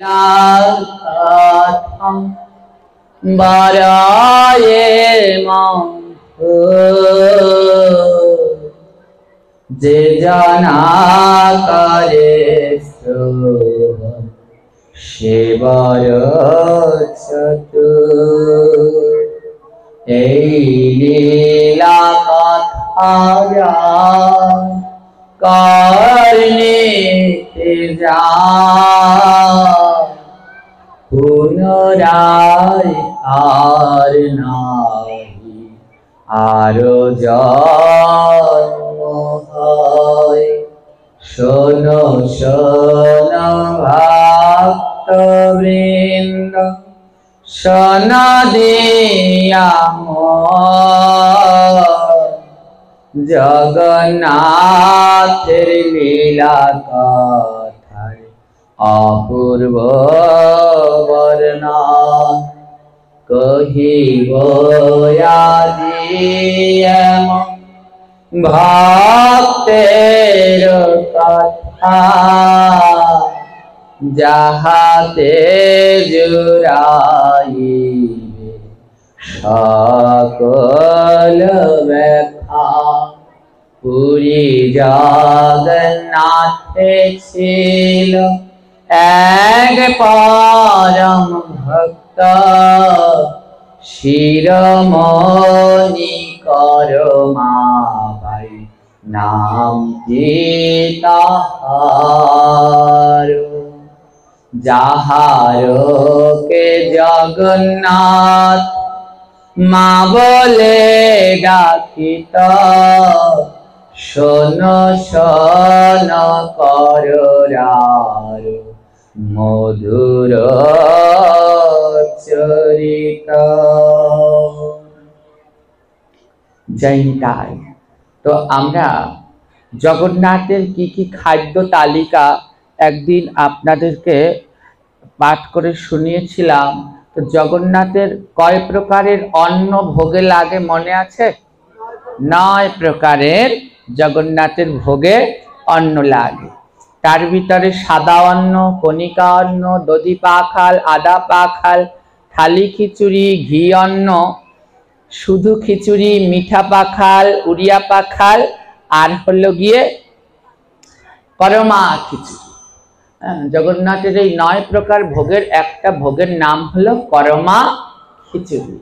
Katham baraye mam je jana kare shivarachatu ei leela kathaya karne te পুনরায় আর নাহি আরো জন্ম হয়। শোনো শোনো ভক্তবৃন্দ, শোনো দিয়া জগন্নাথের লীলা কথায় অপূর্ব বর্ণন কহিব আদি এমন ভক্তের কথা, যাহাতে জুড়াইবে সকল ব্যথা। পুরী জগন্নাথে ছিল এক পরম ভক্ত, শিরোমণি করমাবাই নাম কি তাহার। যাহারকে জগন্নাথ মা বলে ডাকিত, শোনো শোনো কররার মধুর চরিত। জয়ন্তাই। তো আমরা জগন্নাথের কি কি খাদ্য তালিকা একদিন আপনাদেরকে পাঠ করে শুনিয়েছিলাম। তো জগন্নাথের কয় প্রকারের অন্ন ভোগে লাগে মনে আছে? 9 প্রকারের জগন্নাথের ভোগে অন্ন লাগে। তার ভিতরে সাদা অন্ন, কণিকা অন্ন, দধি পাখাল, আদা পাখাল, থালি খিচুড়ি, ঘি অন্ন, শুধু খিচুড়ি, মিঠা পাখাল, উড়িয়া পাখাল, আর হলো গিয়ে করমা খিচুড়ি। জগন্নাথের এই 9 প্রকার ভোগের একটা ভোগের নাম হলো করমা খিচুড়ি।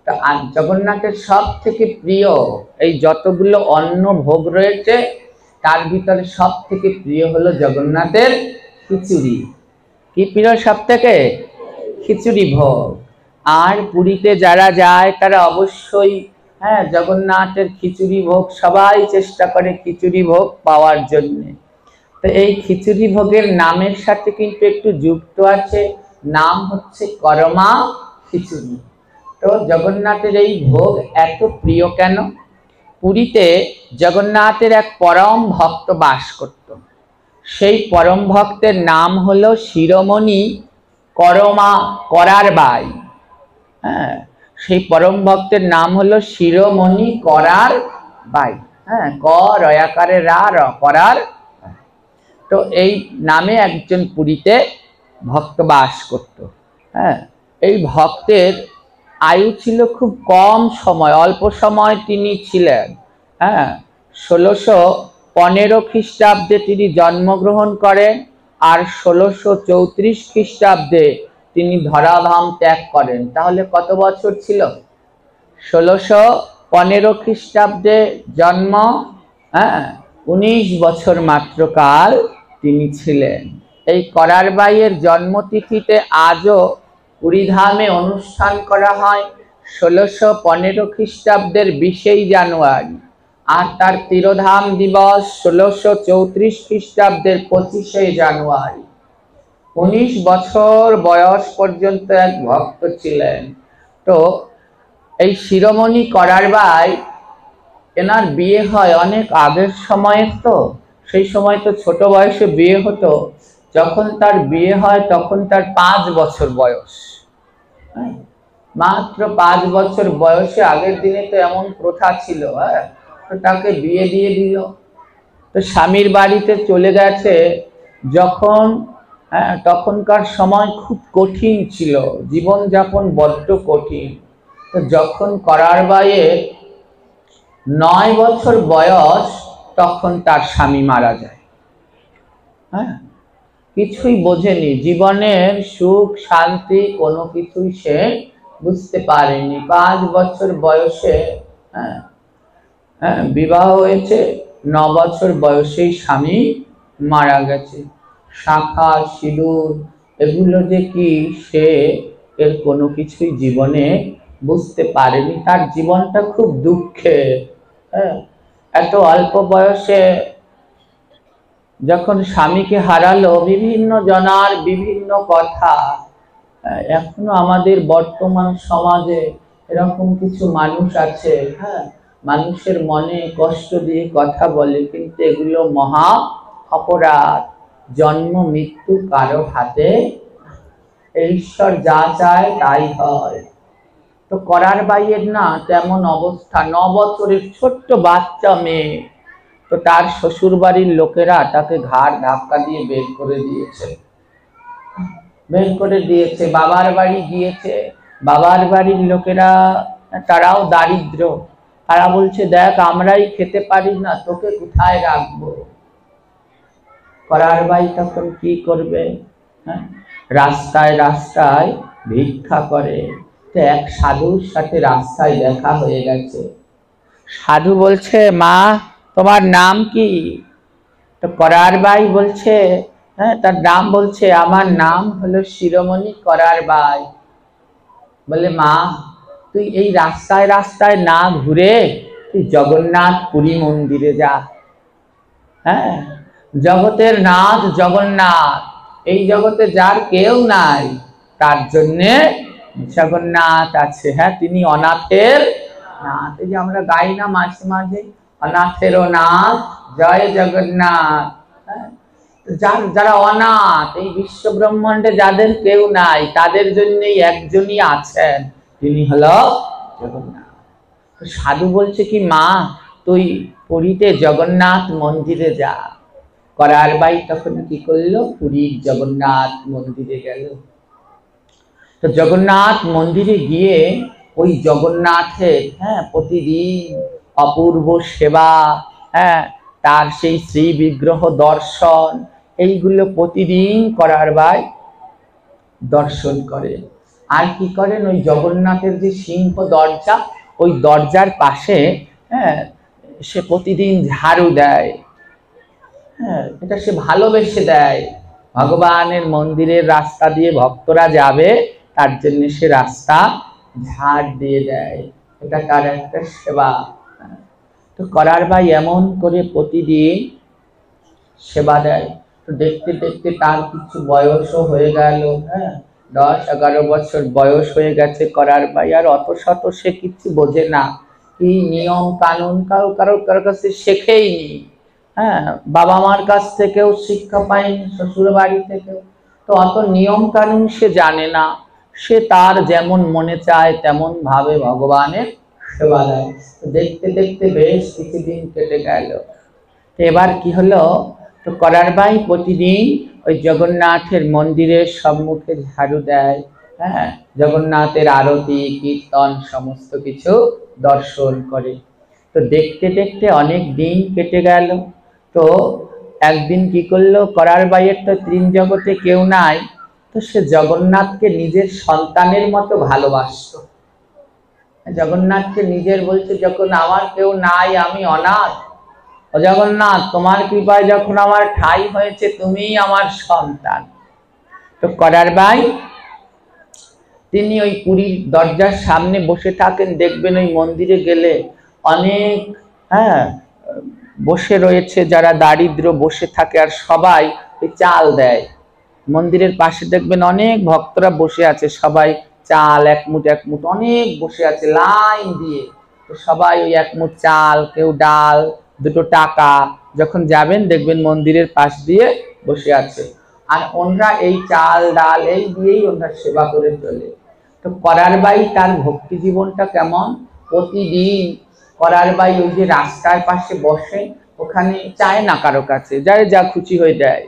তো জগন্নাথের সব থেকে প্রিয় এই যতগুলো অন্ন ভোগ রয়েছে তার ভিতরে সব থেকে প্রিয় হলো জগন্নাথের খিচুড়ি। কি প্রিয় সব থেকে? খিচুড়ি ভোগ। আর পুরীতে যারা যায় তারা অবশ্যই জগন্নাথের খিচুড়ি ভোগ সবাই চেষ্টা করে খিচুড়ি ভোগ পাওয়ার জন্য। তো এই খিচুড়ি ভোগের নামের সাথে কিন্তু একটু যুক্ত আছে, নাম হচ্ছে করমা খিচুড়ি। তো জগন্নাথের এই ভোগ এত প্রিয় কেন? পুরীতে জগন্নাথের এক পরম ভক্ত বাস করত। সেই পরম ভক্তের নাম হলো শিরোমণি করার বাই। সেই পরম ভক্তের নাম হলো শিরোমণি করার বাই। ক রয়াকারে রা র করার। তো এই নামে একজন পুরীতে ভক্ত বাস করত। এই ভক্তের আয়ু ছিল খুব কম সময়, অল্প সময় তিনি ছিলেন। 1615 খ্রিস্টাব্দে তিনি জন্মগ্রহণ করেন, আর 1634 খ্রিস্টাব্দে তিনি ধরাধাম ত্যাগ করেন। তাহলে কত বছর ছিল? 1615 খ্রিস্টাব্দে জন্ম, 19 বছর মাত্র কাল তিনি ছিলেন। এই করার বাইয়ের জন্মতিথিতে আজও পুরীধামে অনুষ্ঠান করা হয় 1615 খ্রিস্টাব্দের 20 জানুয়ারি, আর তার তিরোধাম দিবস 1634 খ্রিস্টাব্দের 25 জানুয়ারি। 19 বছর বয়স পর্যন্ত এক ভক্ত ছিলেন। তো এই শিরোমণি করার বাই, এনার বিয়ে হয় অনেক আগের সময়ে। তো সেই সময় তো ছোট বয়সে বিয়ে হতো। যখন তার বিয়ে হয় তখন তার 5 বছর বয়স। মাত্র 5 বছর বয়সে, আগের দিনে তো এমন প্রথা ছিল, তো তাকে বিয়ে দিয়ে দিল। তো স্বামীর বাড়িতে চলে গেছে। যখন তখনকার সময় খুব কঠিন ছিল, জীবনযাপন বড্ড কঠিন। তো যখন করার বাইয়ের 9 বছর বয়স তখন তার স্বামী মারা যায়। কিছুই বোঝেনি, জীবনের সুখ শান্তি কোনো কিছুই সে বুঝতে পারেনি। 5 বছর বয়সে বিবাহ হয়েছে, 9 বছর বয়সেই স্বামী মারা গেছে। শাঁখা সিঁদুর এগুলো যে কি সে এর কোনো কিছুই জীবনে বুঝতে পারেনি। তার জীবনটা খুব দুঃখের। এত অল্প বয়সে যখন স্বামীকে হারালো, বিভিন্ন জনার বিভিন্ন কথা। এখনো আমাদের বর্তমান সমাজে এরকম কিছু মানুষ আছে, মানুষের মনে কষ্ট দিয়ে কথা বলে, কিন্তু এগুলো মহা অপরাধ। জন্ম মৃত্যু কারো হাতে, ঈশ্বর যা চায় তাই হয়। তো করার বাইয়ের না তেমন অবস্থা, 9 বছরের ছোট্ট বাচ্চা মেয়ে। তো তার শ্বশুর বাড়ির লোকেরা তাকে ঘাড় ধাক্কা দিয়ে বের করে দিয়েছে। বাবার বাড়ি গিয়েছে, বাবার বাড়ির লোকেরা তারাও দারিদ্র, তারা বলছে দেখ আমরাই খেতে পারি না, তোকে কোথায় রাখবো। করার বাই তখন কি করবে? রাস্তায় রাস্তায় ভিক্ষা করে। তো এক সাধুর সাথে রাস্তায় দেখা হয়ে গেছে। সাধু বলছে মা তোমার নাম কি? তো করার বাই বলছে তার নাম বলছে আমার নাম হলো শিরোমণি করার বাই। বলে মা তুই এই রাস্তায় রাস্তায় না ঘুরে তুই জগন্নাথ পুরী মন্দিরে যা। জগতের নাথ জগন্নাথ, এই জগতে যার কেউ নাই তার জন্যে জগন্নাথ আছে। তিনি অনাথের নাথ। এই যে আমরা গাই না মাঝে মাঝে, অনাথেরও নাথ জয় জগন্নাথ। যারা অনাথ, এই বিশ্ব ব্রহ্মাণ্ডে যাদের কেউ নাই তাদের জন্যই একজনই আছেন, তিনি হলো জগন্নাথ। সাধু বলছে কি মা তুই পুরীতে জগন্নাথ মন্দিরে যা। করার বাই তখন কি করলো? পুরীর জগন্নাথ মন্দিরে গেল। তো জগন্নাথ মন্দিরে গিয়ে ওই জগন্নাথের প্রতিদিন অপূর্ব সেবা, তার সেই শ্রী বিগ্রহ দর্শন, এইগুলো প্রতিদিন করার বাই দর্শন করে। আর কি করেন, ওই জগন্নাথের যে সিংহ দরজা, ওই দরজার পাশে সে প্রতিদিন ঝাড়ু দেয়। এটা সে ভালোবেসে দেয়। ভগবানের মন্দিরের রাস্তা দিয়ে ভক্তরা যাবে তার জন্য সে রাস্তা ঝাড় দিয়ে দেয়। এটা তার একটা সেবা। তো করার ভাই এমন করে প্রতিদিন সেবা দেয়। তো দেখতে দেখতে তার কিছু বয়সও হয়ে গেল। 10-11 বছর বয়স হয়ে গেছে করার ভাই। আর অত শত সে কিছু বোঝে না, কি নিয়ম কানুন কারোর কাছে শেখেইনি। বাবা মার কাছ থেকেও শিক্ষা পায়নি, শ্বশুর বাড়ি থেকেও। তো অত নিয়ম কানুন সে জানে না। সে তার যেমন মনে চায় তেমন ভাবে ভগবানের সেবা দেয়। দেখতে দেখতে বেশ কিছুদিন কেটে গেল। এবার কি হলো, তো করার ভাই প্রতিদিন ওই জগন্নাথের মন্দিরের সম্মুখে ঝাড়ু দেয়। জগন্নাথের আরতি কীর্তন সমস্ত কিছু দর্শন করে। তো দেখতে দেখতে অনেক দিন কেটে গেল। তো একদিন কি করলো, করার ভাইয়ের তো ত্রিন জগতে কেউ নাই। তো সে জগন্নাথকে নিজের সন্তানের মতো ভালোবাসত। জগন্নাথকে নিজের বলছে, যখন আমার কেউ নাই, আমি অনাথ, ও জগন্নাথ তোমার কৃপায় যখন আমার ঠাঁই হয়েছে, তুমিই আমার সন্তান। তো করার ভাই তিনি ওই পুরীর দরজার সামনে বসে থাকেন। দেখবেন ওই মন্দিরে গেলে অনেক বসে রয়েছে যারা দারিদ্র, বসে থাকে আর সবাই ওই চাল দেয়। মন্দিরের পাশে দেখবেন অনেক ভক্তরা বসে আছে, সবাই চাল এক মুঠ অনেক বসে আছে লাইন দিয়ে। তো সবাই ওই এক মুঠ চাল, কেউ ডাল, 2 টাকা, যখন যাবেন দেখবেন মন্দিরের পাশ দিয়ে বসে আছে। আর ওনরা এই চাল ডাল এই দিয়েই ওনরা সেবা করে চলে। তো করার ভাই তার ভক্তি জীবনটা কেমন, প্রতিদিন করার ভাই ওই যে রাস্তার পাশে বসে, ওখানে চায় না কারো কাছে, যারে যা খুশি হয়ে দেয়।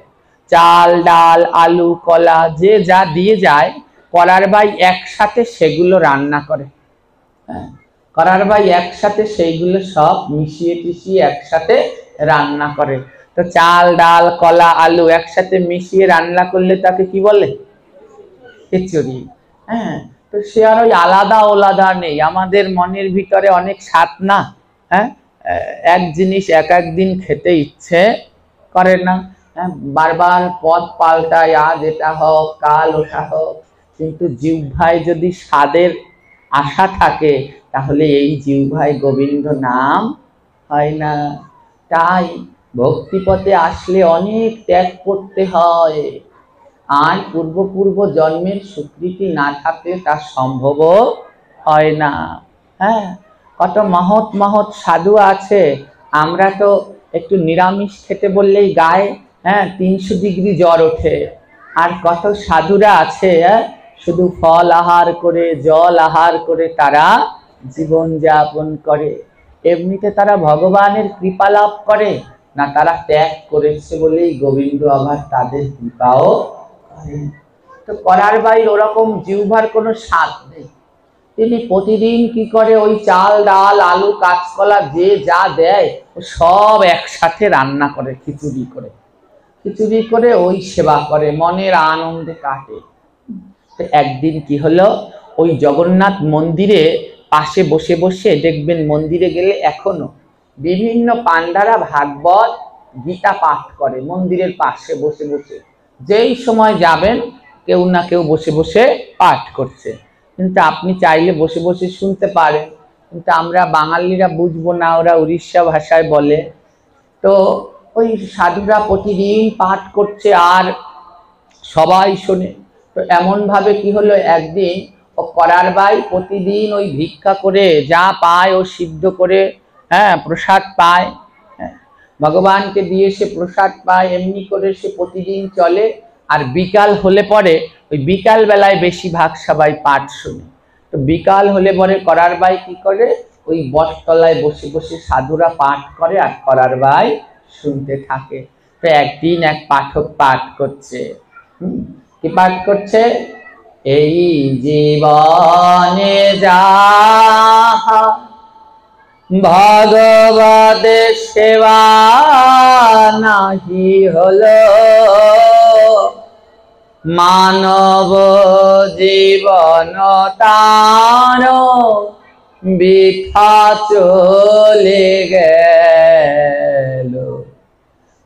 চাল ডাল আলু কলা যে যা দিয়ে যায়, করার ভাই একসাথে সেগুলো রান্না করে। করার ভাই একসাথে সেইগুলো সব মিশিয়ে টিশিয়ে একসাথে রান্না করে। তো চাল ডাল কলা আলু একসাথে মিশিয়ে রান্না করলে তাকে কি বলে? খিচুড়ি। হ্যাঁ, তো সে আর ওই আলাদা ওলাদা নেই। আমাদের মনের ভিতরে অনেক স্বাদ না? হ্যাঁ, এক জিনিস এক এক দিন খেতে ইচ্ছে করে না। হ্যাঁ, বারবার পদ পাল্টায়, আজ এটা হোক কাল ওটা হোক। কিন্তু জিহ্বায় যদি স্বাদের আশা থাকে, তাহলে এই জিহ্বায় গোবিন্দ নাম হয় না। তাই ভক্তিপথে আসলে অনেক ত্যাগ করতে হয়। আর পূর্ব জন্মের স্বীকৃতি না থাকলে তা সম্ভব হয় না। হ্যাঁ, কত মহৎ মহৎ সাধু আছে, আমরা তো একটু নিরামিষ খেতে বললেই গায়ে 300 ডিগ্রি জ্বর ওঠে। আর কত সাধুরা আছে শুধু ফল আহার করে জল আহার করে তারা জীবন যাপন করে। এমনিতে তারা ভগবানের কৃপা লাভ করে না, তারা ত্যাগ করেছে বলেই গোবিন্দ আবার তাদের কৃপাও করে। তো করার ভাই ওরকম জিহ্বার কোনো স্বাদ নেই। তিনি প্রতিদিন কি করে, ওই চাল ডাল আলু কাঁচকলা যে যা দেয় সব একসাথে রান্না করে, খিচুড়ি করে। খিচুড়ি করে ওই সেবা করে, মনের আনন্দে কাটে। একদিন কি হলো, ওই জগন্নাথ মন্দিরে পাশে বসে বসে দেখবেন, মন্দিরে গেলে এখনো বিভিন্ন পান্ডারা ভাগবত গীতা পাঠ করে মন্দিরের পাশে বসে বসে। যেই সময় যাবেন কেউ না কেউ বসে বসে পাঠ করছে। কিন্তু আপনি চাইলে বসে বসে শুনতে পারেন, কিন্তু আমরা বাঙালিরা বুঝবো না, ওরা উড়িষ্যা ভাষায় বলে। তো ওই সাধুরা প্রতিদিন পাঠ করছে আর সবাই শোনে। তো এমন ভাবে কি হলো, একদিন ও করার ভাই প্রতিদিন ওই ভিক্ষা করে যা পায় ও সিদ্ধ করে প্রসাদ পায়, ভগবানকে দিয়ে সে প্রসাদ পায়। এমনি করে সে প্রতিদিন চলে। আর বিকাল হলে পরে ওই বিকাল বেলায় বেশিরভাগ সবাই পাঠ শুনে। তো বিকাল হলে পরে করার ভাই কি করে, ওই বটতলায় বসে বসে সাধুরা পাঠ করে আর করার ভাই শুনতে থাকে। তো একদিন এক পাঠক পাঠ করছে, কি পাঠ করছে, এই জীবনে যাহা ভগবতের সেবা নাহি হলো, মানব জীবন তার বৃথা চলে গেল,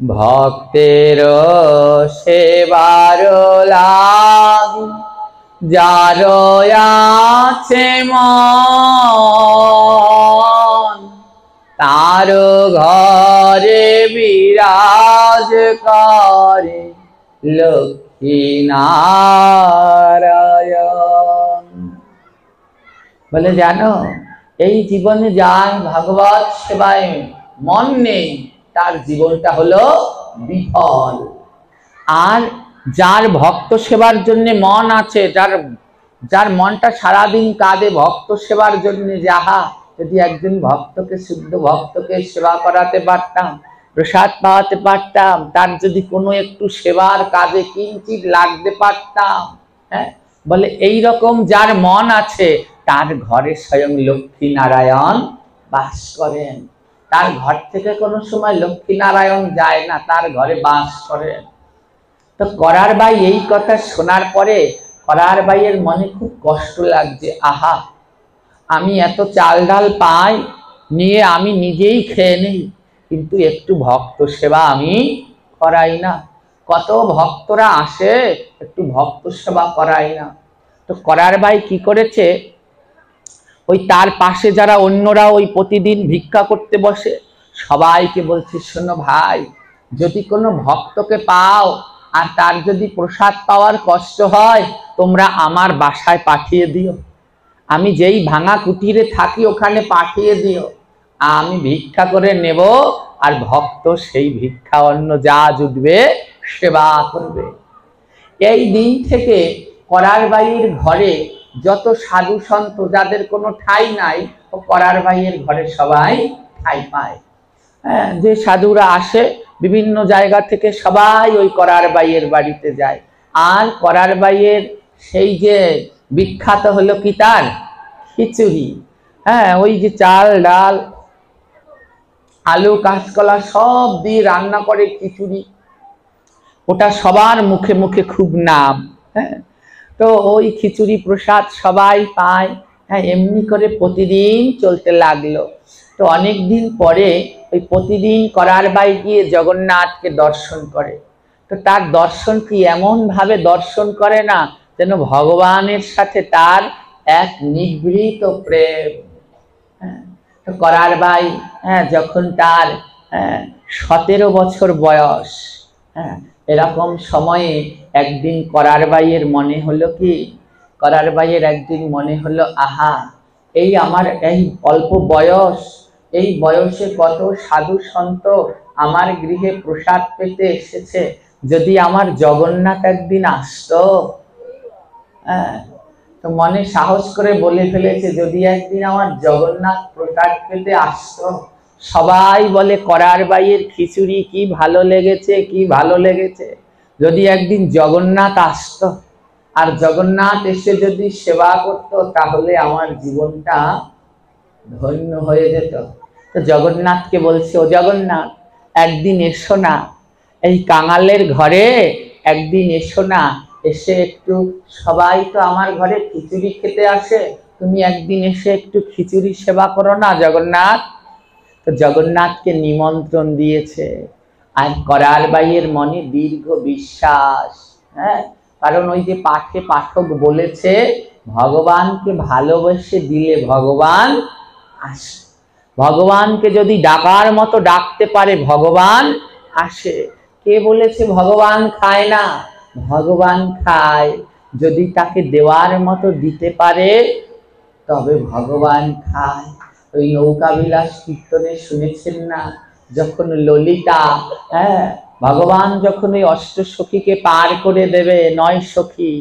ভক্তের সেবার লাগি যার আছে মন, তার ঘরে বিরাজ করে লক্ষ্মী নারায়ণ। বলে জানো, এই জীবনে যার ভগবত সেবায় মন নেই তার জীবনটা হলো বিফল। আর যার ভক্ত সেবার জন্য মন আছে, যার মনটা সারাদিন কাঁদে ভক্ত সেবার জন্য, যাহা যদি একজন ভক্তকে, শুদ্ধ ভক্তকে সেবা করাতে পারতাম, প্রসাদ পাওয়াতে পারতাম, তার যদি কোনো একটু সেবার কাজে কিঞ্চিত লাগতে পারতাম, বলে এই রকম যার মন আছে তার ঘরে স্বয়ং লক্ষ্মী নারায়ণ বাস করেন। তার ঘর থেকে কোনো সময় লক্ষ্মী নারায়ণ যায় না, তার ঘরে বাস করেন। তো করার ভাই এই কথা শোনার পরে করার ভাইয়ের মনে খুব কষ্ট লাগছে। আহা, আমি এত চাল ডাল পাই, নিয়ে আমি নিজেই খেয়ে নেই, কিন্তু একটু ভক্ত সেবা আমি করাই না। কত ভক্তরা আসে, একটু ভক্ত সেবা করাই না। তো করার ভাই কি করেছে, ওই তার পাশে যারা অন্যরা ওই প্রতিদিন ভিক্ষা করতে বসে সবাইকে বলছে, শোনো ভাই, যদি কোনো ভক্তকে পাও আর তার যদি প্রসাদ পাওয়ার কষ্ট হয়, তোমরা আমার বাসায় পাঠিয়ে দিও, আমি যেই ভাঙা কুটিরে থাকি ওখানে পাঠিয়ে দিও, আমি ভিক্ষা করে নেব, আর ভক্ত সেই ভিক্ষা অন্ন যা জুটবে সেবা করবে। এই দিন থেকে করার ভাইয়ের ঘরে যত সাধু সন্ত যাদের কোনো ঠাঁই নাই, ও করার ভাইয়ের ঘরে সবাই ঠাঁই পায়। যে সাধুরা আসে বিভিন্ন জায়গা থেকে সবাই ওই করার বাইয়ের বাড়িতে যায়। আর করার বাইয়ের সেই যে বিখ্যাত হলো কি তার খিচুড়ি। হ্যাঁ, ওই যে চাল ডাল আলু কাঁচকলা সব দিয়ে রান্না করে খিচুড়ি, ওটা সবার মুখে মুখে খুব নাম। হ্যাঁ, তো ওই খিচুড়ি প্রসাদ সবাই পায়। হ্যাঁ, এমনি করে প্রতিদিন চলতে লাগলো। তো অনেক দিন পরে ওই প্রতিদিন করার বাই গিয়ে জগন্নাথকে দর্শন করে। তো তার দর্শন কি এমন ভাবে দর্শন করে না যেন ভগবানের সাথে তার এক নিভৃত প্রেম। হ্যাঁ, তো করার বাই যখন তার 17 বছর বয়স, এরকম সময়ে একদিন করার বাইয়ের মনে হলো কি, করার বাইয়ের একদিন মনে হলো আহা, এই আমার এই অল্প বয়স, এই বয়সে কত সাধু সন্ত আমার গৃহে প্রসাদ পেতে এসেছে, যদি আমার জগন্নাথ একদিন আসতো। তো মনে সাহস করে বলে ফেলেছে, যদি একদিন আমার জগন্নাথ প্রসাদ পেতে আসতো। সবাই বলে করার বাইয়ের খিচুড়ি কি ভালো লেগেছে, কি ভালো লেগেছে, যদি একদিন জগন্নাথ আসতো আর জগন্নাথ এসে যদি সেবা করতো তাহলে আমার জীবনটা ধন্য হয়ে যেত। তো জগন্নাথকে বলছে, ও জগন্নাথ একদিন এসো না, এই কাঙালের ঘরে একদিন এসো না, এসে একটু, সবাই তো আমার ঘরে খিচুড়ি খেতে আসে, তুমি একদিন এসে একটু খিচুড়ি সেবা করো না জগন্নাথ। তো জগন্নাথকে নিমন্ত্রণ দিয়েছে। আর করার বাইয়ের মনে দীর্ঘ বিশ্বাস। কারণ ওই যে পাঠে পাঠক বলেছে, ভগবানকে ভালোবেসে দিলে ভগবান আসে, ভগবানকে যদি ডাকার মতো ডাকতে পারে ভগবান আসে। কে বলেছে ভগবান খায় না? ভগবান খায়, যদি তাকে দেওয়ার মতো দিতে পারে তবে ভগবান খায়। ওই নৌকা বিলাস কীর্তনে শুনেছেন না, যখন ললিতা ভগবান যখন ওই অষ্ট সখীকে পার করে দেবে, 9 সখী,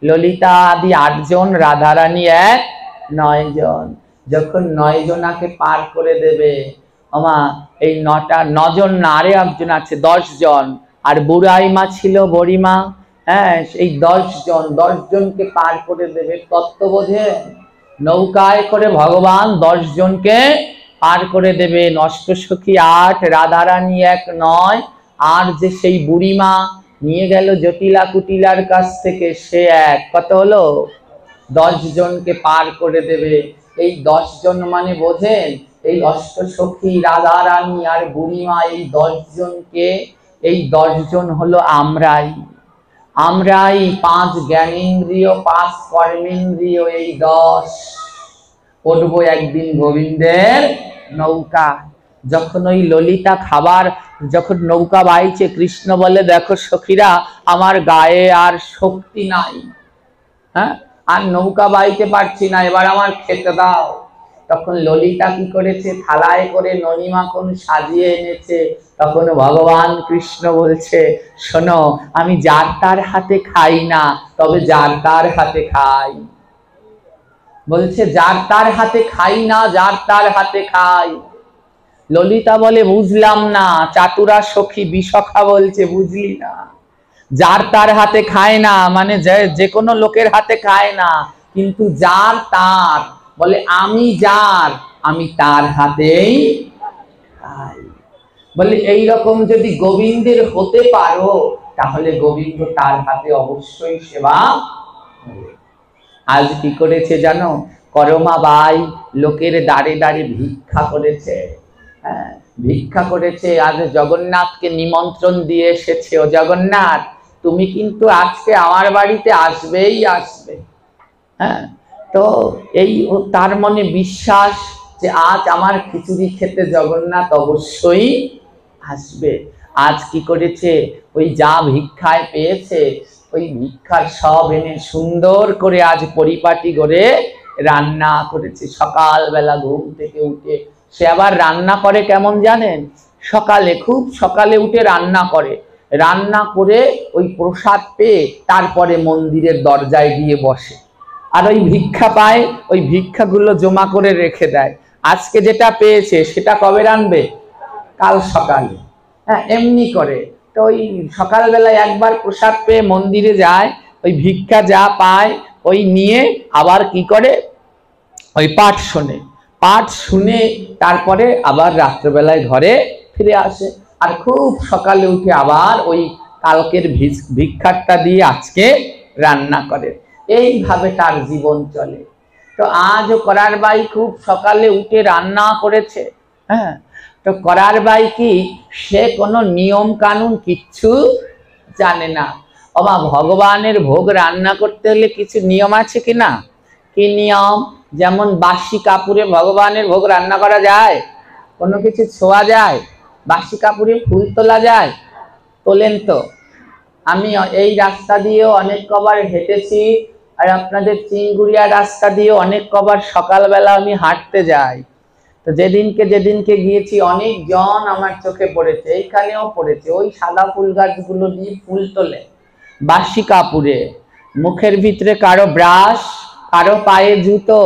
ললিতা আদি 8 জন, রাধারানী 9 জন, যখন 9 জনাকে পার করে দেবে, আমা এই 9 জন না, আরে একজন আছে 10 জন, আর বুড়াইমা ছিল বড়িমা, এই 10 জন, 10 জনকে পার করে দেবে। তত্ত্ব বোঝে, নৌকায় করে ভগবান 10 জনকে পার করে দেবে। অষ্ট সখী 8, রাধারানী 1, 9, আর যে সেই বুড়িমা নিয়ে গেল জটিলা কুটিলার কাছ থেকে, সে 1, কত হলো? 10 জনকে পার করে দেবে। এই 10 জন মানে বোঝেন, এই অষ্ট সখী, রাধারানী আর বুড়িমা, এই 10 জনকে, এই 10 জন হলো আমরাই। আমরাই 5 জ্ঞানেন্দ্রিয়, 5 কর্মেন্দ্রিয়, এই 10 উঠবো একদিন গোবিন্দের নৌকা। যখন ওই ললিতা খাবার, যখন নৌকা বাইছে, কৃষ্ণ বলে, দেখো সখীরা, আমার গায়ে আর শক্তি নাই, আর নৌকা বাইতে পারছি না, এবার আমার খেতে দাও। তখন ললিতা কি করেছে, থালায় করে ননি মাখন সাজিয়ে এনেছে। তখন ভগবান কৃষ্ণ বলছে, শোনো, আমি যার তার হাতে খাই না, তবে যার তার হাতে খাই। বলছে যার তার হাতে খাই না, যার তার হাতে খাই। ললিতা বলে, বুঝলাম না, চাতুরা সখী বিশখা বলছে, বুঝলি না? যার তার হাতে খায় না মানে যে কোনো লোকের হাতে খায় না, কিন্তু যার তার, বলে আমি যার, আমি তার হাতেই খাই। বলে এইরকম যদি গোবিন্দের হতে পারো, তাহলে গোবিন্দ তার হাতে অবশ্যই সেবা করবে। আজ কি করেছে জানো? করমা বাই লোকের দাঁড়ে দাঁড়ে ভিক্ষা করেছে। ভিক্ষা করেছে, আজ জগন্নাথকে নিমন্ত্রণ দিয়ে এসেছে, ও জগন্নাথ তুমি কিন্তু আজকে আমার বাড়িতে আসবেই আসবে। তো এই তার মনে বিশ্বাস যে আজ আমার খিচুড়ি খেতে জগন্নাথ অবশ্যই আসবে। আজ কি করেছে, ওই যা ভিক্ষায় পেয়েছে, ওই ভিক্ষার সব এনে সুন্দর করে আজ পরিপাটি করে রান্না করেছে। সকালবেলা ঘুম থেকে উঠে সে আবার রান্না করে কেমন জানেন? সকালে, খুব সকালে উঠে রান্না করে, রান্না করে ওই প্রসাদ পেয়ে তারপরে মন্দিরের দরজায় গিয়ে বসে, আর ওই ভিক্ষা পায়, ওই ভিক্ষাগুলো জমা করে রেখে দেয়। আজকে যেটা পেয়েছে সেটা কবে রানবে? কাল সকালে। হ্যাঁ এমনি করে। তো ওই সকালবেলায় একবার প্রসাদ পেয়ে মন্দিরে যায়, ওই ভিক্ষা যা পায় ওই নিয়ে আবার কি করে ওই পাঠ শোনে, পাঠ শুনে তারপরে আবার রাত্রেবেলায় ঘরে ফিরে আসে, আর খুব সকালে উঠে আবার ওই কালকের ভিক্ষাটা দিয়ে আজকে রান্না করে। এইভাবে তার জীবন চলে। তো আজও করার বাই খুব সকালে উঠে রান্না করেছে। হ্যাঁ, তো করার বাই কি সে কোনো নিয়ম কানুন কিচ্ছু জানে না। বাবা ভগবানের ভোগ রান্না করতে হলে কিছু নিয়ম আছে কি না? কি নিয়ম? যেমন বাসি কাপড়ে ভগবানের ভোগ রান্না করা যায়? কোনো কিছু ছোঁয়া যায়? বাসি কাপড়ে ফুল তোলা যায়? তোলেন তো? আমি এই রাস্তা দিয়েও অনেক কবার হেঁটেছি, আর আপনাদের চিংগুড়িয়া রাস্তা দিয়েও অনেক কবার সকালবেলা আমি হাঁটতে যাই। তো যেদিনকে গিয়েছি অনেক জন আমার চোখে পড়েছে, এইখানেও পড়েছে, ওই সাদা ফুল গাছগুলো দিয়ে ফুল তোলে বাসি কাপড়ে, মুখের ভিতরে কারো ব্রাশ, কারো পায়ে জুতো।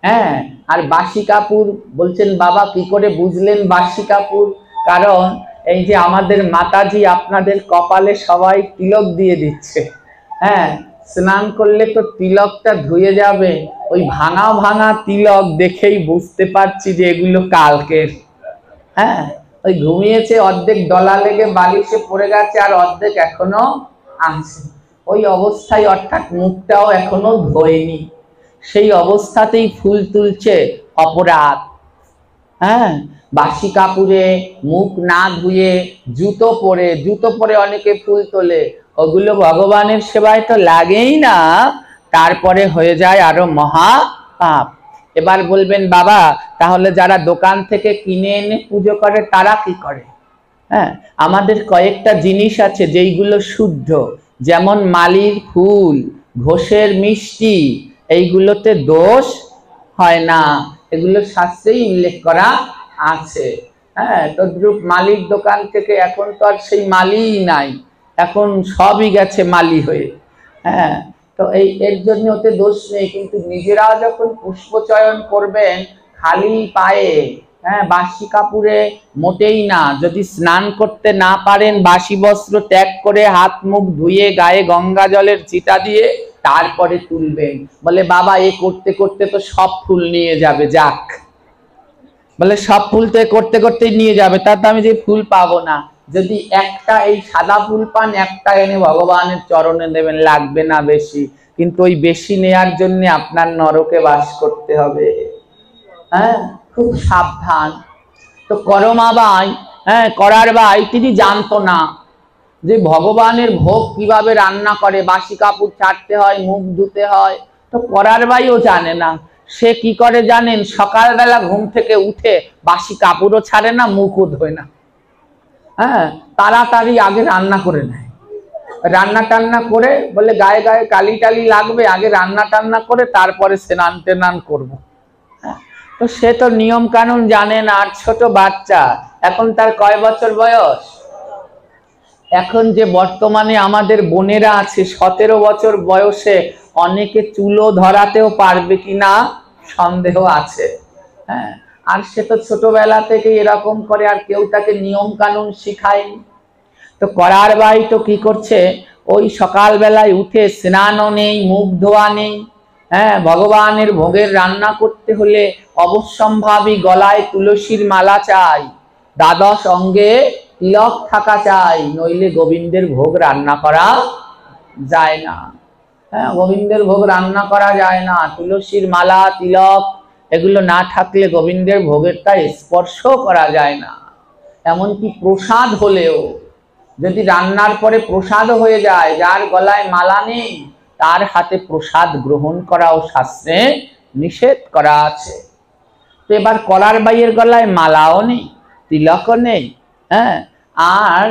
হ্যাঁ, আর বাসি কাপড় বলছেন বাবা কি করে বুঝলেন বাসি কাপড়? কারণ এই যে আমাদের মাতাজি আপনাদের কপালে সবাই তিলক দিয়ে দিচ্ছে। হ্যাঁ, স্নান করলে তো তিলকটা ধুয়ে যাবে, ওই ভাঙা ভাঙা তিলক দেখেই বুঝতে পারছি যে এগুলো কালকের। হ্যাঁ, ওই ঘুমিয়েছে, অর্ধেক ডলা লেগে বালিশে পড়ে গেছে আর অর্ধেক এখনো আছে ওই অবস্থায়, অর্থাৎ মুখটাও এখনো ধোয়নি, সেই অবস্থাতেই ফুল তুলছে, অপরাধ। হ্যাঁ, বাসি কাপড়ে মুখ না ধুয়ে জুতো পরে অনেকে ফুল তোলে, ওগুলো ভগবানের সেবায় তো লাগেই না, তারপরে হয়ে যায় আরো মহা পাপ। এবার বলবেন বাবা তাহলে যারা দোকান থেকে কিনে এনে পুজো করে তারা কি করে? হ্যাঁ, আমাদের কয়েকটা জিনিস আছে যেইগুলো শুদ্ধ, যেমন মালির ফুল, ঘোষের মিষ্টি, এইগুলোতে দোষ হয় না, এগুলো শাস্ত্রেই উল্লেখ করা আছে। হ্যাঁ, তদ্রূপ মালির দোকান থেকে এখন তো আর সেই মালিই নাই, এখন সবই গেছে মালি হয়ে। হ্যাঁ, তো এর জন্য ওতে দোষ নেই, কিন্তু নিজেরা যখন পুষ্প চয়ন করবেন খালি পায়ে, হ্যাঁ বাসি কাপড়ে মোটেই না, যদি স্নান করতে না পারেন বাসি বস্ত্র ত্যাগ করে হাত মুখ ধুয়ে গায়ে গঙ্গা জলের চিটা দিয়ে তারপরে তুলবেন। বলে বাবা এ করতে করতে তো সব ফুল নিয়ে যাবে, যাক। বলে সব ফুল তো করতে করতেই নিয়ে যাবে, তাতে আমি যে ফুল পাবো না। যদি একটা এই সাদা ফুল পান, একটা এনে ভগবানের চরণে দেবেন, লাগবে না বেশি, কিন্তু ওই বেশি নেয়ার জন্য আপনার নরকে বাস করতে হবে। হ্যাঁ, খুব সাবধান। তো করমা বাই, হ্যাঁ করার বাই, তিনি জানতো না যে ভগবানের ভোগ কিভাবে রান্না করে, বাসি কাপড় ছাড়তে হয়, মুখ ধুতে হয়। তো করার বাইও জানে না, সে কি করে জানেন? সকালবেলা ঘুম থেকে উঠে বাসি কাপড়ও ছাড়ে না, মুখও ধোয় না। হ্যাঁ, তাড়াতাড়ি আগে রান্না করে নেয়, রান্না টান্না করে বলে গায়ে গায়ে কালি টালি লাগবে, আগে রান্না টান্না করে তারপরে স্নান টেনান করবো। তো সে তো নিয়ম কানুন জানে না, আর ছোট বাচ্চা, এখন তার কয় বছর বয়স? এখন যে বর্তমানে আমাদের বোনেরা আছে 17 বছর বয়সে, অনেকে চুলো ধরাতেও পারবে কিনা সন্দেহ আছে। হ্যাঁ, আর সে তো ছোটবেলা থেকে এরকম করে, আর কেউ তাকে নিয়ম কানুন শিখায়নি। তো করার বাই তো কি করছে, ওই সকালবেলায় উঠে স্নানও নেই, মুখ ধোয়া নেই। হ্যাঁ, ভগবানের ভোগের রান্না করতে হলে অবশ্যম্ভাবী গলায় তুলসীর মালা চাই, দ্বাদশ অঙ্গে তিলক থাকা চাই, নইলে গোবিন্দের ভোগ রান্না করা যায় না। হ্যাঁ, গোবিন্দের ভোগ রান্না করা যায় না, তুলসীর মালা তিলক এগুলো না থাকলে গোবিন্দের ভোগেরটা স্পর্শ করা যায় না। এমনকি প্রসাদ হলেও যদি রান্নার পরে প্রসাদ হয়ে যায়, যার গলায় মালা নেই তার হাতে প্রসাদ গ্রহণ করাও শাস্ত্রে নিষেধ করা আছে। তো এবার করার বাইয়ের গলায় মালাও নেই, তিলকও নেই, হ্যাঁ, আর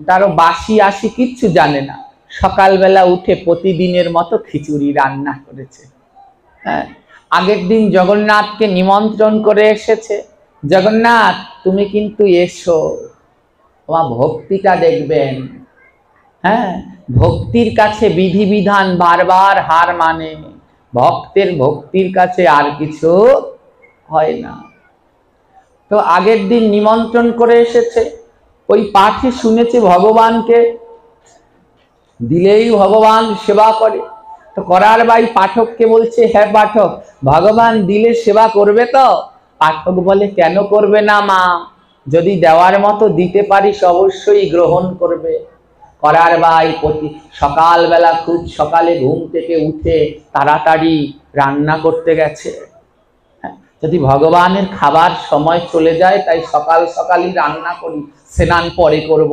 তারও বাসি আসি কিচ্ছু জানে না, সকালবেলা উঠে প্রতিদিনের মতো খিচুড়ি রান্না করেছে। হ্যাঁ, আগের দিন জগন্নাথকে নিমন্ত্রণ করে এসেছে, জগন্নাথ তুমি কিন্তু এসো, তোমার ভক্তিটা দেখবেন। হ্যাঁ, ভক্তির কাছে বিধিবিধান বারবার হার মানে, ভক্তের ভক্তির কাছে আর কিছু হয় না। তো আগের দিন নিমন্ত্রণ করে এসেছে, ওই পাঠে শুনেছে ভগবানকে দিলেই ভগবান সেবা করে। তো করার ভাই পাঠককে বলছে, হ্যাঁ পাঠক, ভগবান দিলে সেবা করবে তো? পাঠক বলে, কেন করবে না মা, যদি দেওয়ার মতো দিতে পারিস অবশ্যই গ্রহণ করবে। করার ভাই প্রতি সকালবেলা খুব সকালে ঘুম থেকে উঠে তাড়াতাড়ি রান্না করতে গেছে। যদি ভগবানের খাবার সময় চলে যায় তাই সকাল সকালই রান্না করি, স্নান পরে করব।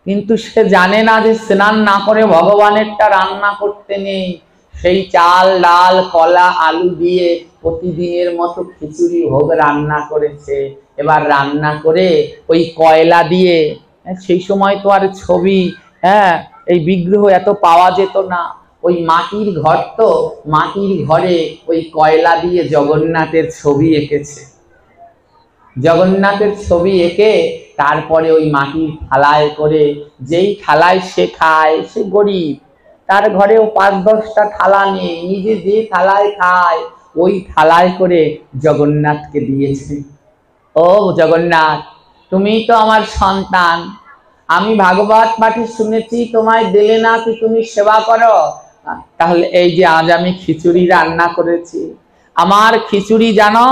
কিন্তু সে জানে না যে স্নান না করে ভগবানেরটা রান্না করতে নেই। সেই চাল ডাল কলা আলু দিয়ে প্রতিদিনের মতো খিচুড়ি ভোগ রান্না করেছে। এবার রান্না করে ওই কয়লা দিয়ে, সেই সময় তো আর ছবি এই বিগ্রহ এত পাওয়া যেত না, ওই মাটির ঘর, তো মাটির ঘরে ওই কয়লা দিয়ে জগন্নাথের ছবি এঁকেছে। জগন্নাথের ছবি এঁকে তারপরে ওই মাটির থালায় করে, যেই থালায় সে খায়, সে গরিব, তার ঘরেও ৫-১০টা থালা নেই, নিজে যে থালায় খায় ওই থালায় করে জগন্নাথকে দিয়েছে। ও জগন্নাথ, তুমি তো আমার সন্তান, আমি ভাগবত পাঠে শুনেছি তোমায় দিলে না কি তুমি সেবা করো, তাহলে এই যে আজ আমি খিচুড়ি রান্না করেছি, আমার খিচুড়ি জানো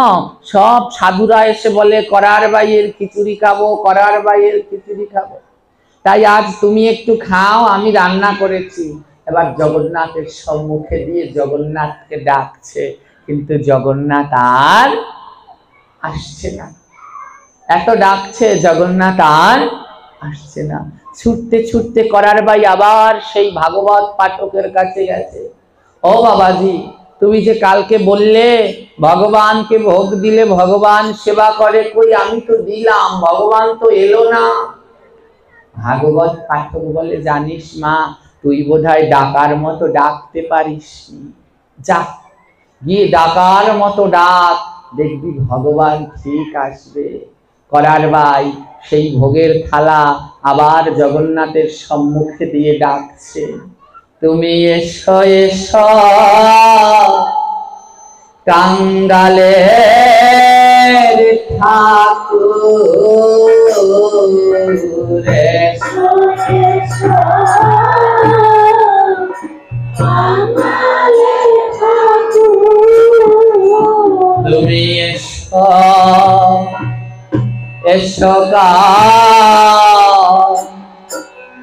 সব সাধুরা এসে বলে করার ভাইয়ের খিচুড়ি খাবো, করার ভাইয়ের খিচুড়ি খাবো, তাই আজ তুমি একটু খাও, আমি রান্না করেছি। এবার জগন্নাথের সম্মুখে দিয়ে জগন্নাথকে ডাকছে, কিন্তু জগন্নাথ আর আসছে না। এত ডাকছে, জগন্নাথ আর আসছে না। ছুটতে ছুটতে করার ভাই আবার সেই ভাগবত পাঠকের কাছে গেছে। ও বাবাজি, তুমি যে কালকে বললে ভগবানকে ভোগ দিলে ভগবান সেবা করে, কই আমি তো দিলাম, ভগবান তো এলো না। ভাগবত পাঠক বলে, জানিস মা, তুই বোধহয় ডাকার মতো ডাকতে পারিস, যা গিয়ে ডাকার মতো ডাক, দেখবি ভগবান ঠিক আসবে। করার ভাই সেই ভোগের থালা আবার জগন্নাথের সম্মুখে দিয়ে ডাকছে, তুমি এসো এসো কাঙ্গালের ঠাকুর, এসো এসো কাঙ্গালের ঠাকুর, তুমি এসো এসো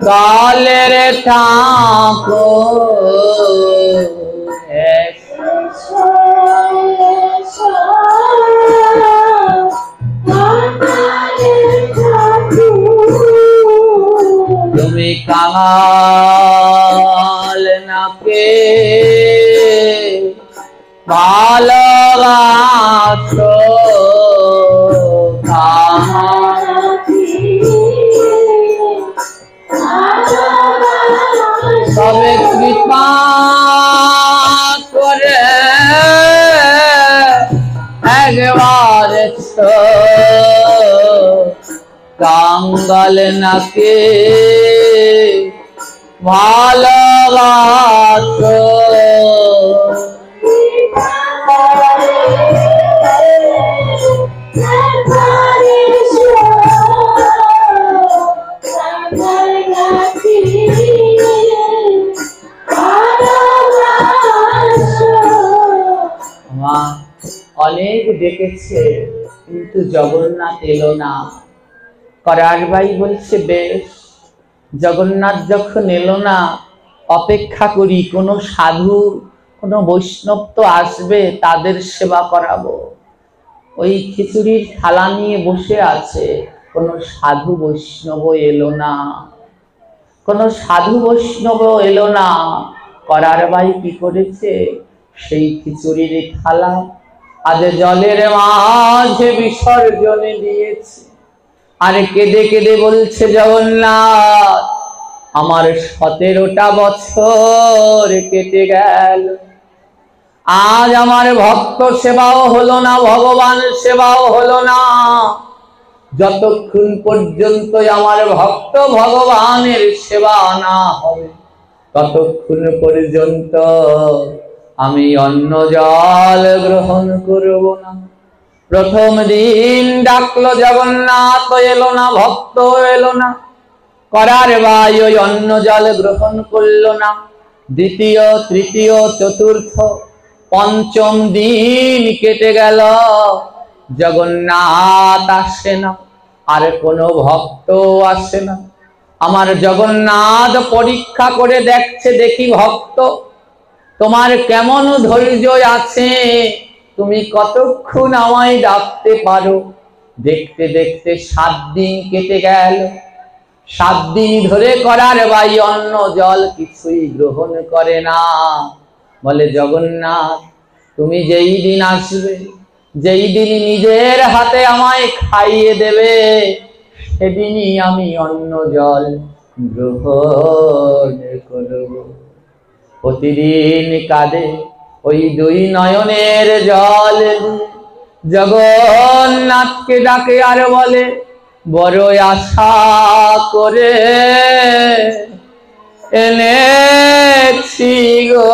কালের ঠাকুর, তুমি কাঙাল নাকে ভালোবাসো, তবে কৃপা করে একবার কাঙ্গাল নাকে ভালোবাসো। অনেক ডেকেছে কিন্তু জগন্নাথ এলো না। করার ভাই বলছে, বেশ, জগন্নাথ যখন এলো না, অপেক্ষা করি, কোনো সাধু কোনো বৈষ্ণব তো আসবে, তাদের সেবা করাবো। ওই খিচুড়ির থালা নিয়ে বসে আছে, কোনো সাধু বৈষ্ণব এলো না, কোনো সাধু বৈষ্ণব এলো না। করার ভাই কি করেছে, সেই খিচুড়ির থালা আজ জলের মাঝে বিসর্জনে দিয়েছে। আর কেঁদে কেঁদে বলছে, জগন্নাথ, আমার 17টা বছর কেটে গেল, আজ আমার ভক্ত সেবাও হলো না, ভগবান সেবাও হলো না। যতক্ষণ পর্যন্ত আমার ভক্ত ভগবানের সেবা না হবে, ততক্ষণ পর্যন্ত আমি অন্ন জল গ্রহণ করব না। প্রথম দিন ডাকলো জগন্নাথ, এলো না, ভক্ত এলো না, করার ভাই ওই অন্ন জল গ্রহণ করলো না। দ্বিতীয়, তৃতীয়, চতুর্থ, পঞ্চম দিন কেটে গেল, জগন্নাথ আসে না, আর কোনো ভক্ত আসে না। আমার জগন্নাথ পরীক্ষা করে দেখছে, দেখি ভক্ত তোমার কেমন ধৈর্য আছে, তুমি কতক্ষণ আমায় ডাকতে পারো। দেখতে দেখতে 7 দিন কেটে গেল। 7 দিন ধরে করার ভাই অন্ন জল কিছুই গ্রহণ করে না। বলে জগন্নাথ, তুমি যেই দিন আসবে, যেই দিন নিজের হাতে আমায় খাইয়ে দেবে, সেদিনই আমি অন্ন জল গ্রহণ করব। প্রতিদিন কাঁদে ওই 2 নয়নের জল, জগন্নাথকে ডাকে আর বলে, বড় আশা করে এনেছি গো,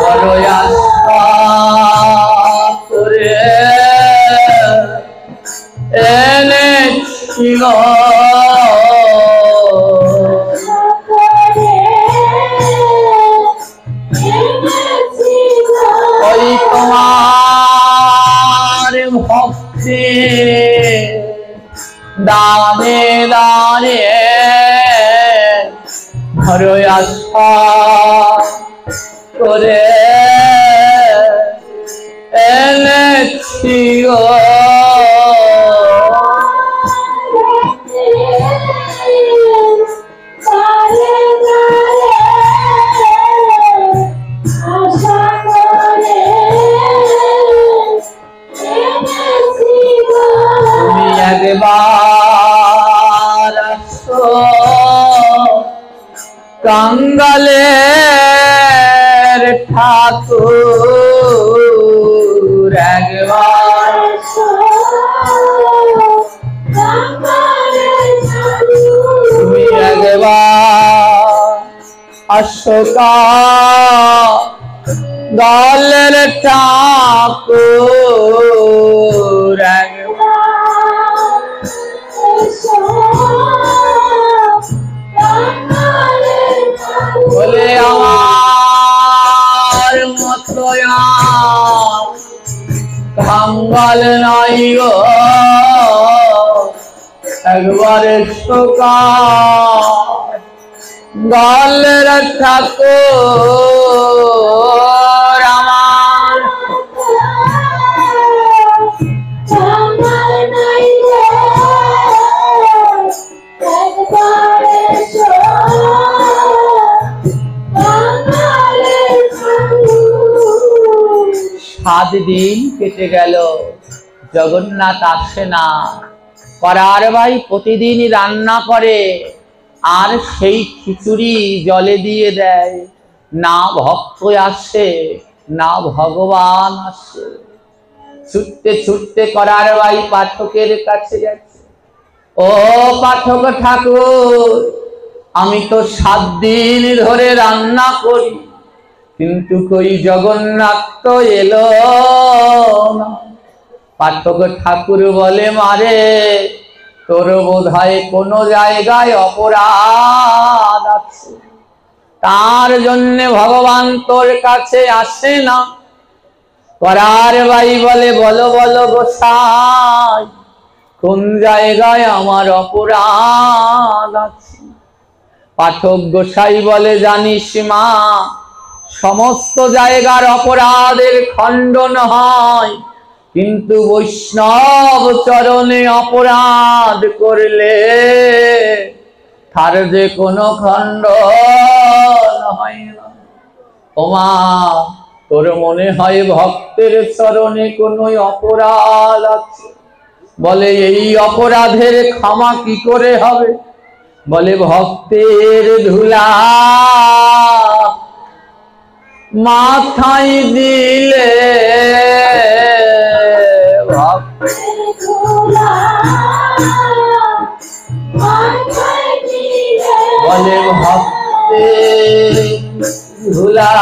বড় আশা করে এনেছি গো, ওই তোমার ভক্তি দানে দানে বড় আশা করে এনেছি গো। তুমি একবার আসো কাঙ্গালের ঠাকুর, একবার তুমি একবার আসো কাঙ্গালের ঠাকুর, বলে আমার মতো কাঙ্গাল নাই গো, একবার কাঙ্গালের ঠাকুর আমার। সাত দিন কেটে গেল, জগন্নাথ আসে না। করার ভাই প্রতিদিনই রান্না করে, আর সেই খিচুড়ি জলে দিয়ে দেয়, না ভক্ত আসে না ভগবান আসে। ছুটতে ছুটতে করার ভাই পাঠকের কাছে যাচ্ছে, ও পাঠক ঠাকুর, আমি তো 7 দিন ধরে রান্না করি, কিন্তু কই জগন্নাথ তো এলো না। পাঠক ঠাকুর বলে, মারে তোর বোধহয় কোনো জায়গায় অপরাধ আছে, তার জন্য ভগবান তোর কাছে আসে না। করার ভাই বলে, বলো বলো গোসাই, কোন জায়গায় আমার অপরাধ আছে? পাঠক গোসাই বলে, জানিস মা, সমস্ত জায়গার অপরাধের খণ্ডন হয়, কিন্তু বৈষ্ণব চরণে অপরাধ করলে তার যে কোনো খণ্ডন হয় না। ওমা, তোর মনে হয় ভক্তের চরণে কোনো অপরাধ আছে? বলে, এই অপরাধের ক্ষমা কি করে হবে? বলে, ভক্তের ধুলা মাথায় দিলে, বলে ভক্ত ধুলা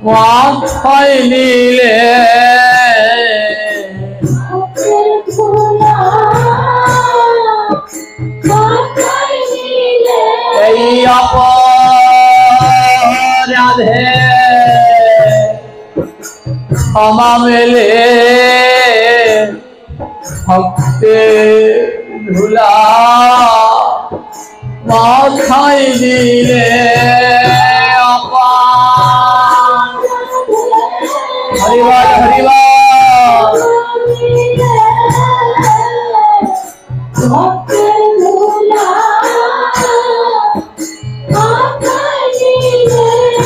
মাথায় নিলে এই অপরাধে ক্ষমা মেলে ভক্তের ধুলা মাথায় দিলে হরিবল হরিবল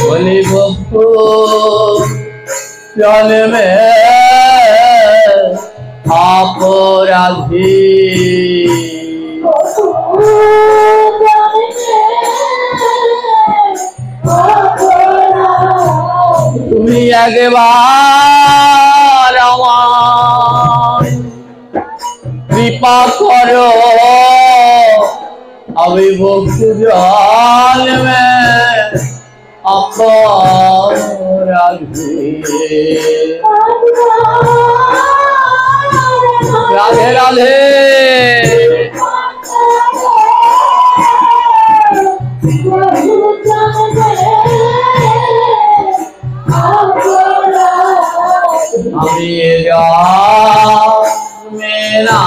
বলি বন্ধু জন্মে অপরাধী তুমি একবার আমার কৃপা করো আমি বন্ধু জন্মে অপরাধী রাধে রাধে আমি জন্মে না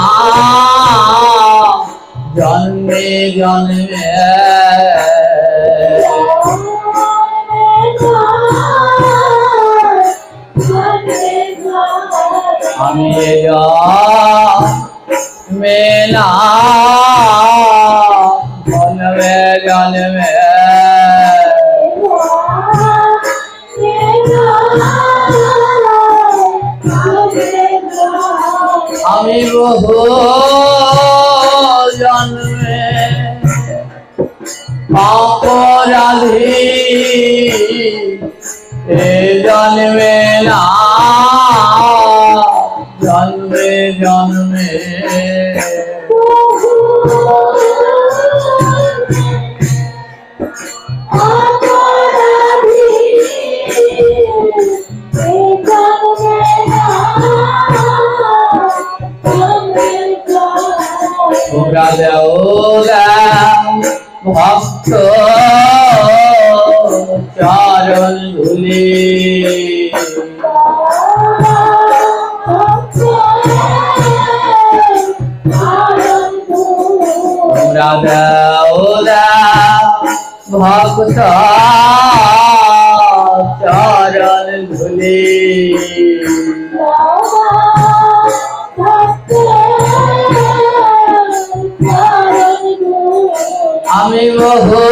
জন্মে জন্মে আমি জন্মে না জন্মে জন্মে আমি বহু জন্মে অপরাধী এ জন্মে না জন্মে জন্মে ভক্ত চরণ ধুলি ভক্ত চরণ ধুলি আমি বহু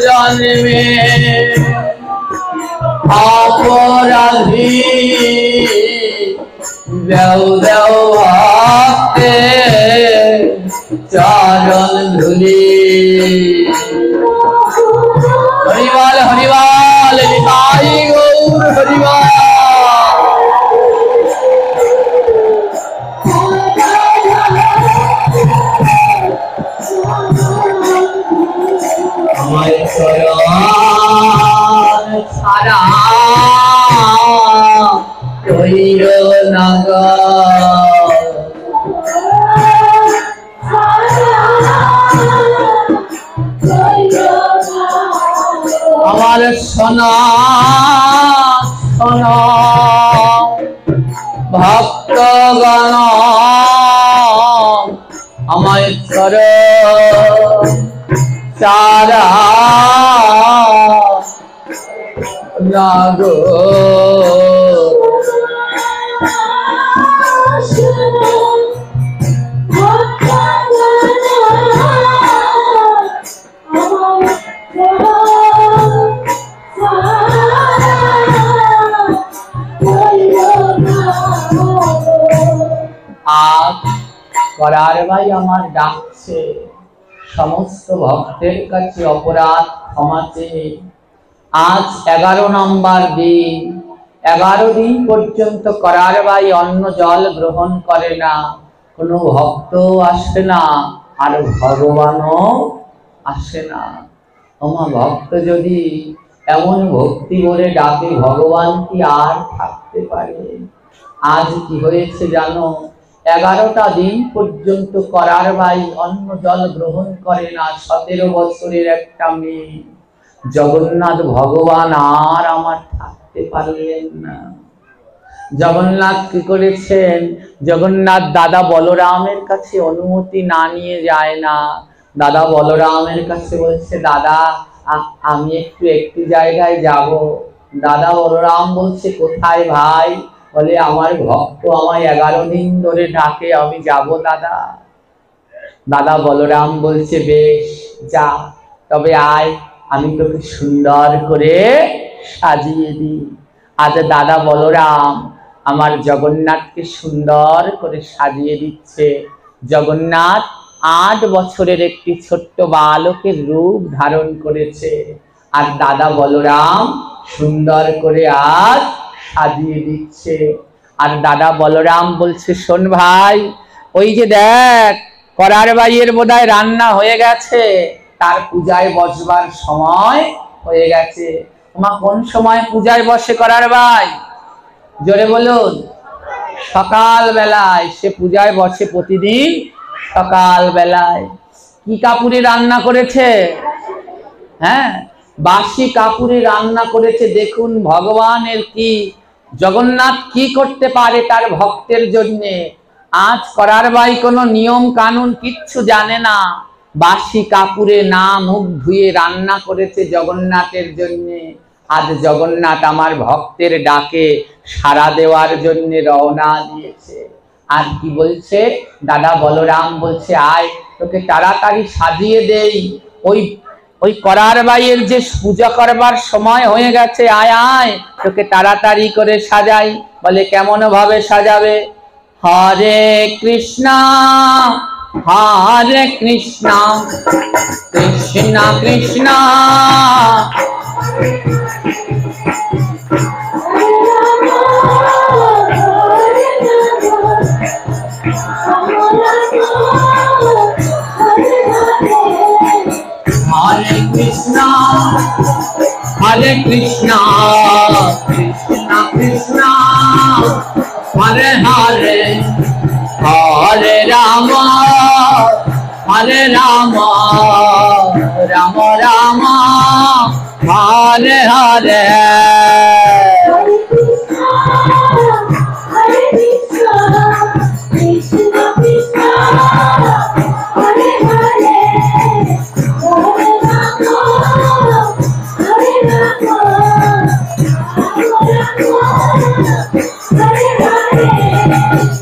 জন্মে অপরাধী দেও দেও ভক্তে চরণ ধুলি হরিবল হরিবল নিতাই গৌর হরিবল আমার চরণ ছাড়া তৈর নগর আমার সোনা সোনা ভক্তগণ আমায় চরণ চারা লাগো আজ করার ভাই আমার ডাকছে সমস্ত ভক্তের কাছে অপরাধ ক্ষমা চেয়ে আজ 11 নম্বর দিন 11 দিন পর্যন্ত করার ভাই অন্ন জল গ্রহণ করে না, কোনো ভক্ত আসে না। আর ভগবানও আসে না। আমার ভক্ত যদি এমন ভক্তি বলে ডাকে, ভগবান কি আর থাকতে পারে? আজ কি হয়েছে জানো? 11টা দিন পর্যন্ত করার ভাই অন্ন জল গ্রহণ করে না। 17 বছরের একটা মেয়ে। জগন্নাথ ভগবান আর আমার থাকতে পারলেন না। জগন্নাথ কি করেছেন? জগন্নাথ দাদা বলরামের কাছে অনুমতি না নিয়ে যায় না। দাদা বলরামের কাছে বলছে, দাদা আমি একটু জায়গায় যাব। দাদা বলরাম বলছে, কোথায় ভাই? বলে, আমার ভক্ত আমায় 11 দিন ধরে ডাকে, আমি যাব দাদা। দাদা বলরাম বলছে, বেশ যা, তবে আয়, আমি তোকে সুন্দর করে সাজিয়ে দিই। আজ দাদা বলরাম আমার জগন্নাথকে সুন্দর করে সাজিয়ে দিচ্ছে। জগন্নাথ 8 বছরের একটি ছোট্ট বালকের রূপ ধারণ করেছে, আর দাদা বলরাম সুন্দর করে আজ সাজিয়ে দিচ্ছে। আর দাদা বলরাম বলছে, শোন ভাই, ওই যে দেখ করার বাইয়ের বোধহয় রান্না হয়ে গেছে, তার পূজায় বসবার সময় হয়ে গেছে। মা কোন সময় পূজায় বসে করার ভাই? জোরে বলুন। সকাল বেলায় সে পূজায় বসে, প্রতিদিন সকাল বেলায়। কি কাপুরে রান্না করেছে? হ্যাঁ, বাসি কাপুরে রান্না করেছে। দেখুন ভগবানের কি, জগন্নাথ কি করতে পারে তার ভক্তের জন্য। আজ করার ভাই কোনো নিয়ম কানুন কিচ্ছু জানে না। বাসি কাপুরে না মুখ ধুয়ে রান্না করেছে জগন্নাথের জন্য। আজ জগন্নাথ আমার ভক্তের ডাকে সাড়া দেওয়ার জন্য রওনা দিয়েছে। আর কি বলছে? দাদা বলরাম বলছে, আয়, তোকে তাড়াতাড়ি সাজিয়ে দেই। ওই করার বাইয়ের যে পূজা করবার সময় হয়ে গেছে, আয় আয়, তোকে তাড়াতাড়ি করে সাজাই। বলে, কেমন ভাবে সাজাবে? হরে কৃষ্ণ হরে কৃষ্ণ কৃষ্ণ কৃষ্ণ হরে কৃষ্ণ হরে কৃষ্ণ কৃষ্ণ কৃষ্ণ হরে হরে হরে রাম হরে রাম রাম রাম হরে হরে।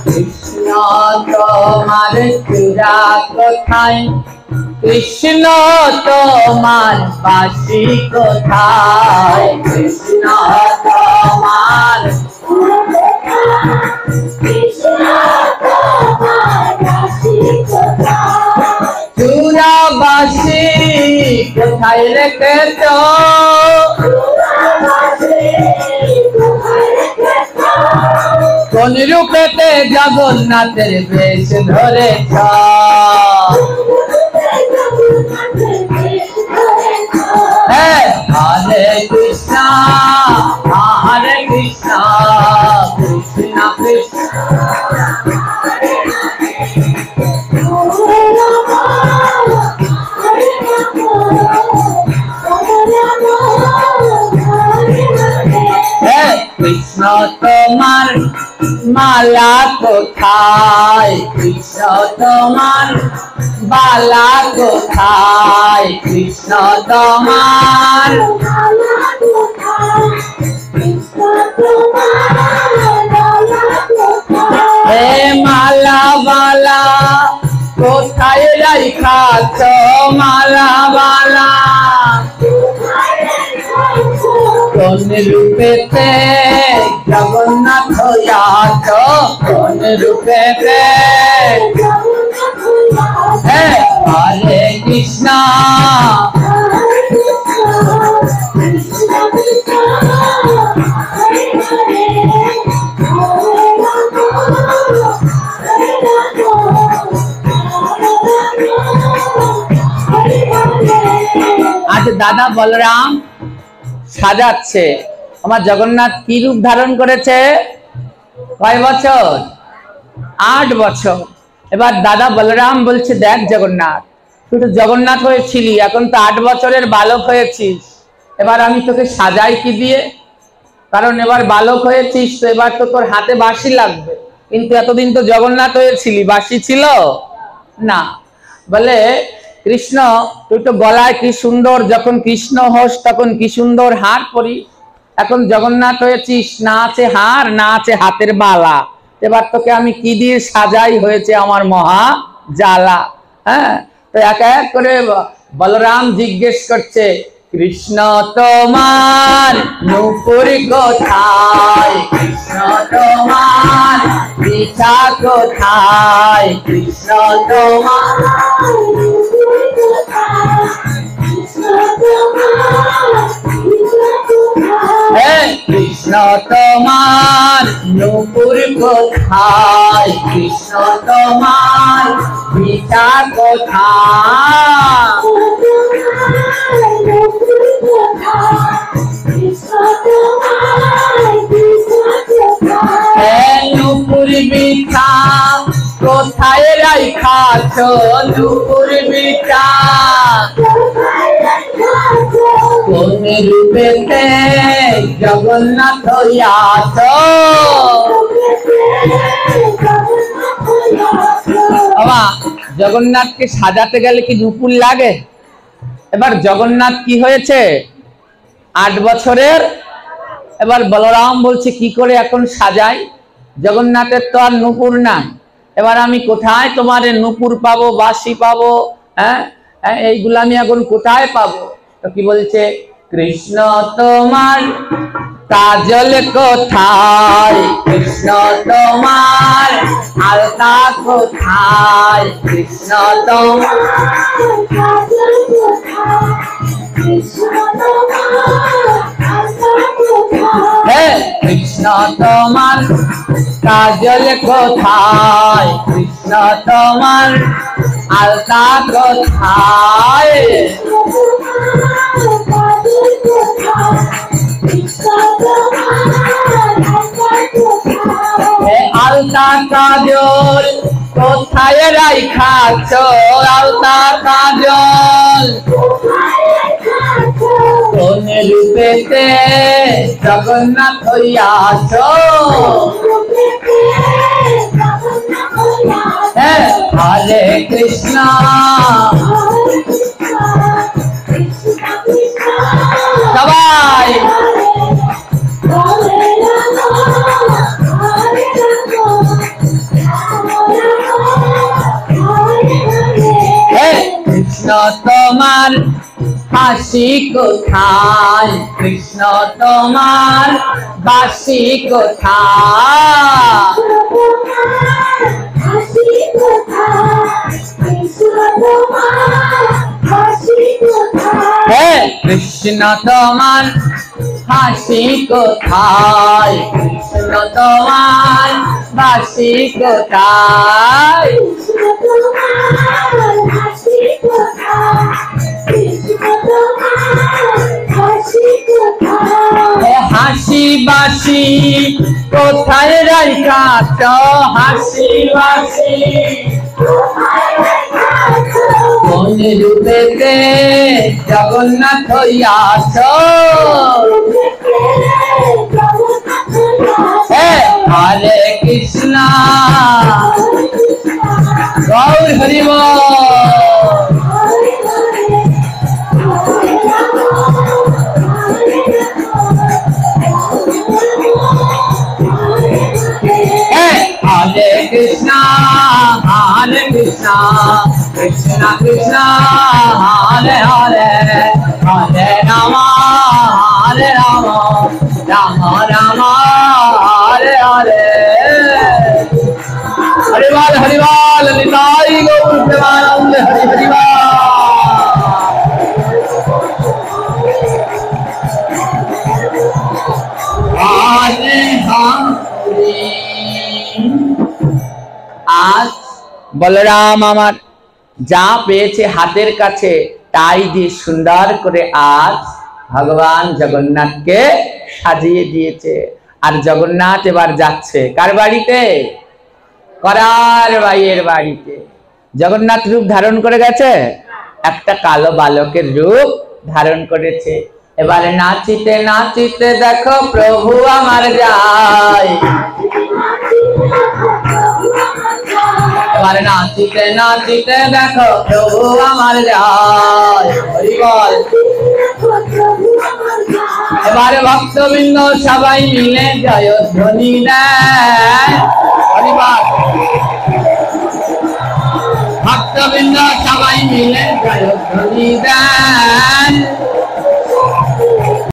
কৃষ্ণ তোমার চূড়া কোথায়? কৃষ্ণ তোমার বাসি কোথায়? কৃষ্ণ তোমার চূড়া বাসি কোথায় রেখেছ? কোন রূপেতে জগন্নাথের বেশ ধরেছ? হরে কৃষ্ণ হরে কৃষ্ণ কৃষ্ণ কৃষ্ণ কৃষ্ণ তোমার মালা কোথায়? কৃষ্ণ তোমার বালা কোথায়? কৃষ্ণ তোমার হে মালা বালা কোথায় রাইখাছ? মালা বালা কোন রূপেতে জগন্নাথ হইয়াছ? কোন রূপেতে? হরে কৃষ্ণ দাদা বলরাম সাজাচ্ছে। আমার জগন্নাথ কি রূপ ধারণ করেছে? কয় বছর? 8 বছর। এবার দাদা বলরাম বলছে, দেখ জগন্নাথ, তুই তো জগন্নাথ হয়েছিলি, এখন তো 8 বছরের বালক হয়েছিস, এবার আমি তোকে সাজাই কি দিয়ে? কারণ এবার বালক হয়েছিস তো এবার তো তোর হাতে বাঁশি লাগবে, কিন্তু এতদিন তো জগন্নাথ হয়েছিলি, বাঁশি ছিল না। বলে, কৃষ্ণ তুই তো গলায় কি সুন্দর, যখন কৃষ্ণ হোস তখন কি সুন্দর হার পরি, এখন জগন্নাথ হয়েছিস, না আছে হার না আছে হাতের বালা, এবার তোকে আমি কি দিয়ে সাজাই, হয়েছে আমার মহা জ্বালা। হ্যাঁ, তো এক এক করে বলরাম জিজ্ঞেস করছে, কৃষ্ণ তোমার নূপুর কোথায়, কৃষ্ণ তোমার পিছা কোথায়, কৃষ্ণ তোমার কৃষ্ণ তোমার নূপুর কোথায়, কৃষ্ণ তোমার পিছা কোথায়, নূপুর পিছা কোথায় রাইখাছ, নূপুর পিছা কোন রূপেতে জগন্নাথ হইয়াছ। বাবা, জগন্নাথকে সাজাতে গেলে কি নূপুর লাগে? এবার জগন্নাথ কি হয়েছে? 8 বছরের। এবার বলরাম বলছে, কি করে এখন সাজাই? জগন্নাথের তো আর নূপুর নাই, এবার আমি কোথায় তোমার নূপুর পাবো, বাঁশি পাবো? হ্যাঁ, এইগুলো আমি এখন কোথায় পাবো? তো কি বলছে, কৃষ্ণ তোমার কাজল কোথায়, কৃষ্ণ তোমার আলতা কোথায়, কৃষ্ণ তোমার কৃষ্ণ তোমার কাজল কোথায়, কৃষ্ণ তোমার আলতা কোথায়, আলতা কাজল কোথায় রাইখাছ, আলতা কাজল কোন রূপেতে জগন্নাথ হইয়াছ। হরে কৃষ্ণ সবাই কৃষ্ণ তোমার হাসি কোথায়, কৃষ্ণ তোমার বাঁশি কোথায়, কৃষ্ণ তোমার হাসি কোথায়, কৃষ্ণ তোমার বাঁশি কোথায়, হাসি বাঁশি কোথায় রাইখাছ, হাসি বাঁশি কোন রূপেতে জগন্নাথ হইয়াছ। হরে কৃষ্ণ গৌর হরি বল। Hare Krishna, Hare Krishna, Krishna Krishna, Hare Hare, Hare Rama, Hare Rama, Rama Rama, Hare Hare. Hari Bol, Hari Bol, Nitai Gaur Premanand, Hari Hari Bol. Hare Hare. আজ বলরাম আমার যা পেয়েছে হাতের কাছে তাই দিয়ে সুন্দর করে আজ ভগবান জগন্নাথকে সাজিয়ে দিয়েছে। আর জগন্নাথ এবার যাচ্ছে কার বাড়িতে? করার ভাইয়ের বাড়িতে। জগন্নাথ রূপ ধারণ করে গেছে, একটা কালো বালকের রূপ ধারণ করেছে। এবারে নাচিতে নাচিতে দেখো প্রভু আমার যায়, এবারে নাচিতে নাচিতে দেখো প্রভু আমার যায়। হরি বল। এবারে ভক্তবৃন্দ সবাই মিলে জয়ধ্বনি দেয়। হরি বল। ভক্তবৃন্দ সবাই মিলে জয়ধ্বনি দেয়।